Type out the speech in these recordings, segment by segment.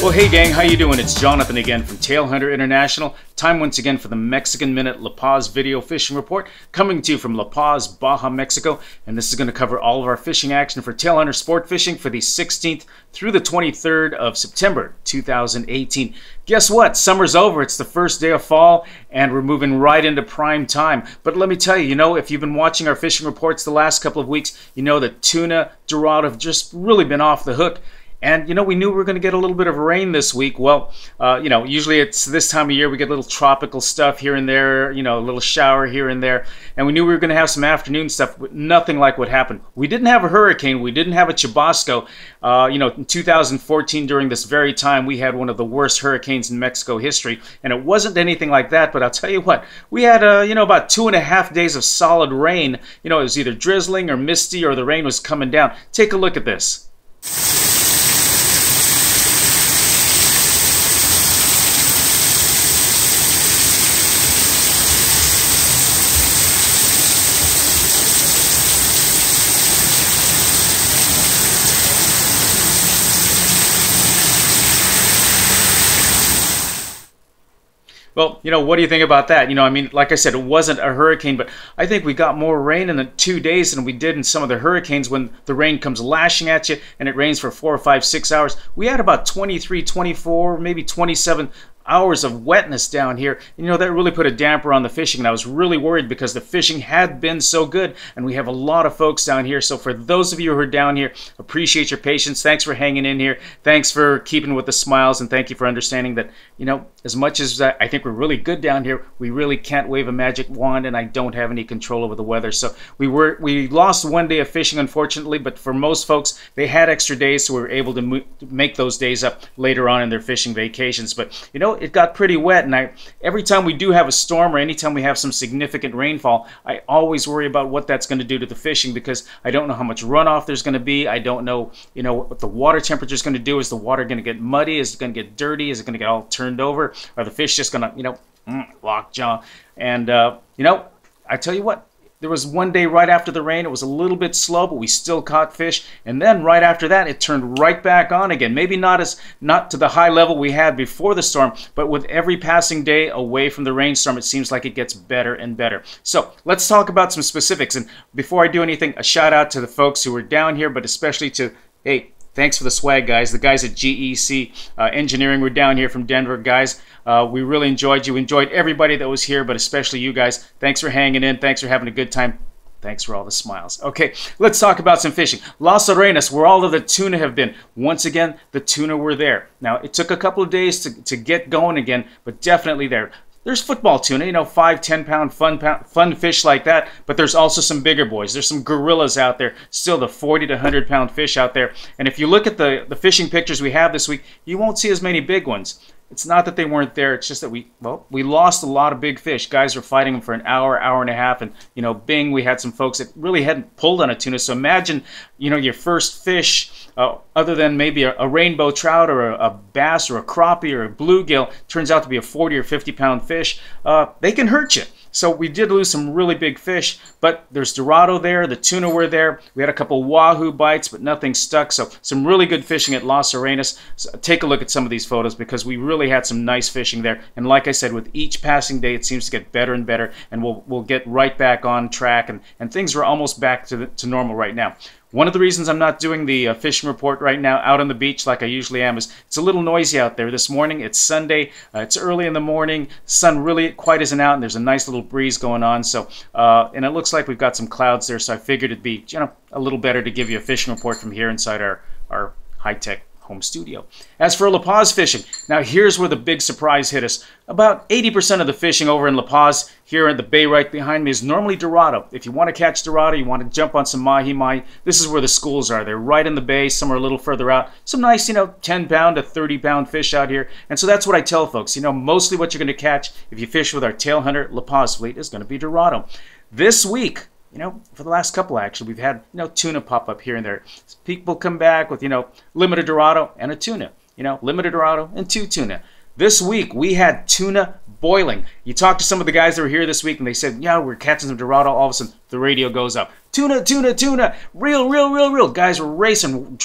Well, hey gang, how you doing? It's Jonathan again from Tailhunter International. Time once again for the Mexican Minute La Paz video fishing report, coming to you from La Paz, Baja, Mexico. And this is going to cover all of our fishing action for Tailhunter Sport Fishing for the 16th through the 23rd of September 2018. Guess what? Summer's over. It's the first day of fall, and we're moving right into prime time. But let me tell you, if you've been watching our fishing reports the last couple of weeks, you know that tuna, dorado have just really been off the hook. And, we knew we were going to get a little bit of rain this week. Well, usually it's this time of year we get a little tropical stuff here and there, a little shower here and there. And we knew we were going to have some afternoon stuff, but nothing like what happened. We didn't have a hurricane. We didn't have a Chubasco. In 2014, during this very time, we had one of the worst hurricanes in Mexico history. And it wasn't anything like that, but I'll tell you what, we had, about 2.5 days of solid rain. It was either drizzling or misty or the rain was coming down. Take a look at this. Well, what do you think about that? Like I said, it wasn't a hurricane, but I think we got more rain in the 2 days than we did in some of the hurricanes when the rain comes lashing at you and it rains for 4 or 5, 6 hours. We had about 23, 24, maybe 27 hours of wetness down here. That really put a damper on the fishing, and I was really worried because the fishing had been so good, and we have a lot of folks down here. So for those of you who are down here, appreciate your patience. Thanks for hanging in here. Thanks for keeping with the smiles, and thank you for understanding that, as much as I think we're really good down here, we really can't wave a magic wand, and I don't have any control over the weather. So we lost 1 day of fishing, unfortunately, but for most folks, they had extra days, so we were able to make those days up later on in their fishing vacations. But, it got pretty wet, and every time we do have a storm or anytime we have some significant rainfall, I always worry about what that's going to do to the fishing, because I don't know how much runoff there's going to be. I don't know, what the water temperature is going to do. Is the water going to get muddy? Is it going to get dirty? Is it going to get all turned over? Are the fish just going to, lockjaw? And, I tell you what, there was 1 day right after the rain. It was a little bit slow, but we still caught fish. And then right after that, it turned right back on again. Maybe not to the high level we had before the storm, but with every passing day away from the rainstorm, it seems like it gets better and better. So let's talk about some specifics. And before I do anything, a shout out to the folks who were down here, but especially to, hey, thanks for the swag, guys. The guys at GEC Engineering were down here from Denver, guys. We really enjoyed you. Enjoyed everybody that was here, but especially you guys. Thanks for hanging in. Thanks for having a good time. Thanks for all the smiles. Okay, let's talk about some fishing. Las Arenas, where all of the tuna have been. Once again, the tuna were there. Now, it took a couple of days to get going again, but definitely there. There's football tuna, 5, 10-pound fun fish like that, but there's also some bigger boys. There's some gorillas out there, still the 40 to 100-pound fish out there. And if you look at the fishing pictures we have this week, you won't see as many big ones. It's not that they weren't there. It's just that we lost a lot of big fish. Guys were fighting them for an hour, hour and a half, and bing, we had some folks that really hadn't pulled on a tuna. So imagine, your first fish, other than maybe a rainbow trout or a bass or a crappie or a bluegill, turns out to be a 40 or 50-pound fish. They can hurt you. So we did lose some really big fish, but there's dorado there, the tuna were there. We had a couple wahoo bites, but nothing stuck. So some really good fishing at Las Arenas. So take a look at some of these photos, because we really had some nice fishing there. And like I said, with each passing day, it seems to get better and better, and we'll get right back on track, and things are almost back to normal right now. One of the reasons I'm not doing the fishing report right now out on the beach like I usually am is it's a little noisy out there. This morning, it's Sunday, it's early in the morning, sun really quite isn't out, and there's a nice little breeze going on. So, and it looks like we've got some clouds there, so I figured it'd be a little better to give you a fishing report from here inside our high-tech home studio. As for La Paz fishing, now here's where the big surprise hit us. About 80% of the fishing over in La Paz, here in the bay right behind me, is normally dorado. If you want to catch dorado, you want to jump on some mahi-mahi, this is where the schools are. They're right in the bay, somewhere a little further out. Some nice, 10-pound to 30-pound fish out here. And so that's what I tell folks. Mostly what you're going to catch if you fish with our Tailhunter La Paz fleet is going to be dorado. This week, for the last couple actually, we've had, tuna pop up here and there. People come back with, limited dorado and a tuna. Limited dorado and 2 tuna. This week we had tuna boiling. You talk to some of the guys that were here this week and they said, yeah, we're catching some Dorado. All of a sudden the radio goes up. Tuna, tuna, tuna, real, real, real, real. Guys were racing,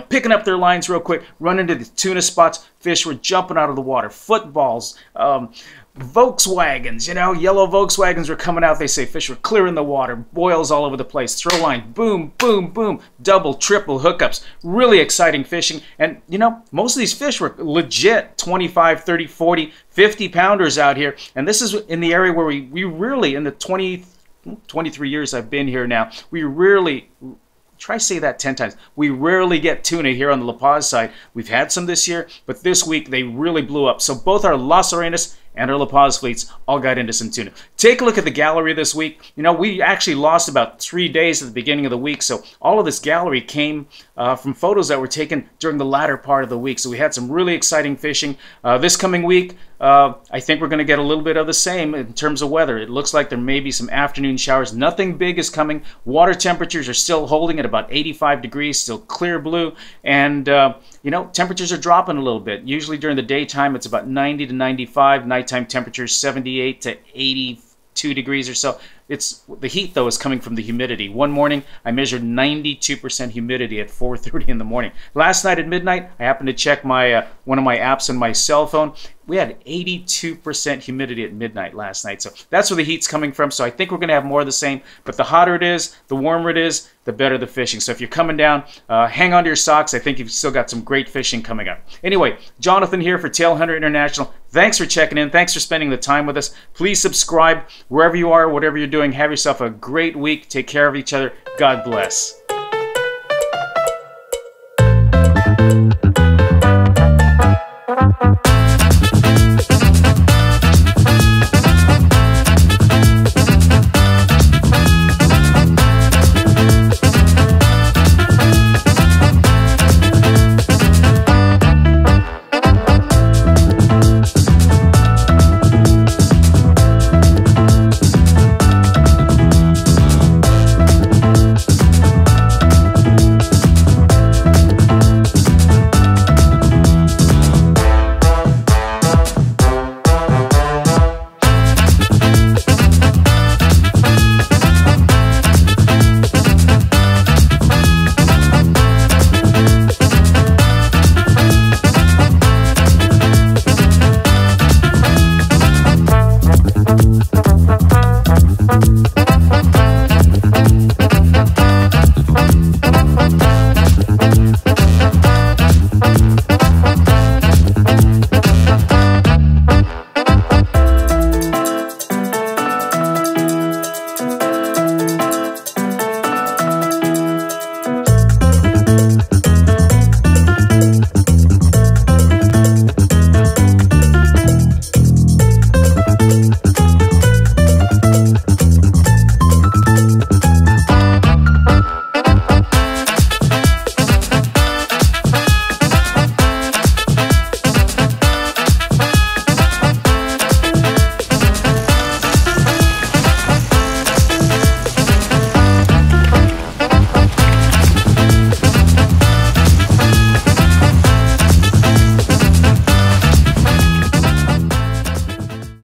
picking up their lines real quick, running to the tuna spots. Fish were jumping out of the water. Footballs, Volkswagens, yellow Volkswagens were coming out. They say fish were clearing the water, boils all over the place, throw line, boom, boom, boom, double, triple hookups. Really exciting fishing. And, most of these fish were legit 25, 30, 40, 50 pounders out here. And this is in the area where we really, in the 23 years I've been here now, we rarely, try to say that 10 times, we rarely get tuna here on the La Paz side. We've had some this year, but this week they really blew up. So both our Las Arenas and our La Paz fleets all got into some tuna. Take a look at the gallery this week. We actually lost about 3 days at the beginning of the week, so all of this gallery came from photos that were taken during the latter part of the week. So we had some really exciting fishing. This coming week, I think we're going to get a little bit of the same in terms of weather. It looks like there may be some afternoon showers. Nothing big is coming. Water temperatures are still holding at about 85 degrees, still clear blue, and temperatures are dropping a little bit. Usually during the daytime, it's about 90 to 95. Nighttime temperatures 78 to 82 degrees or so. The heat, though, is coming from the humidity. One morning, I measured 92% humidity at 4:30 in the morning. Last night at midnight, I happened to check my one of my apps on my cell phone. We had 82% humidity at midnight last night. So that's where the heat's coming from. So I think we're going to have more of the same. But the hotter it is, the warmer it is, the better the fishing. So if you're coming down, hang on to your socks. I think you've still got some great fishing coming up. Anyway, Jonathan here for Tailhunter International. Thanks for checking in. Thanks for spending the time with us. Please subscribe wherever you are, whatever you're doing. Have yourself a great week. Take care of each other. God bless.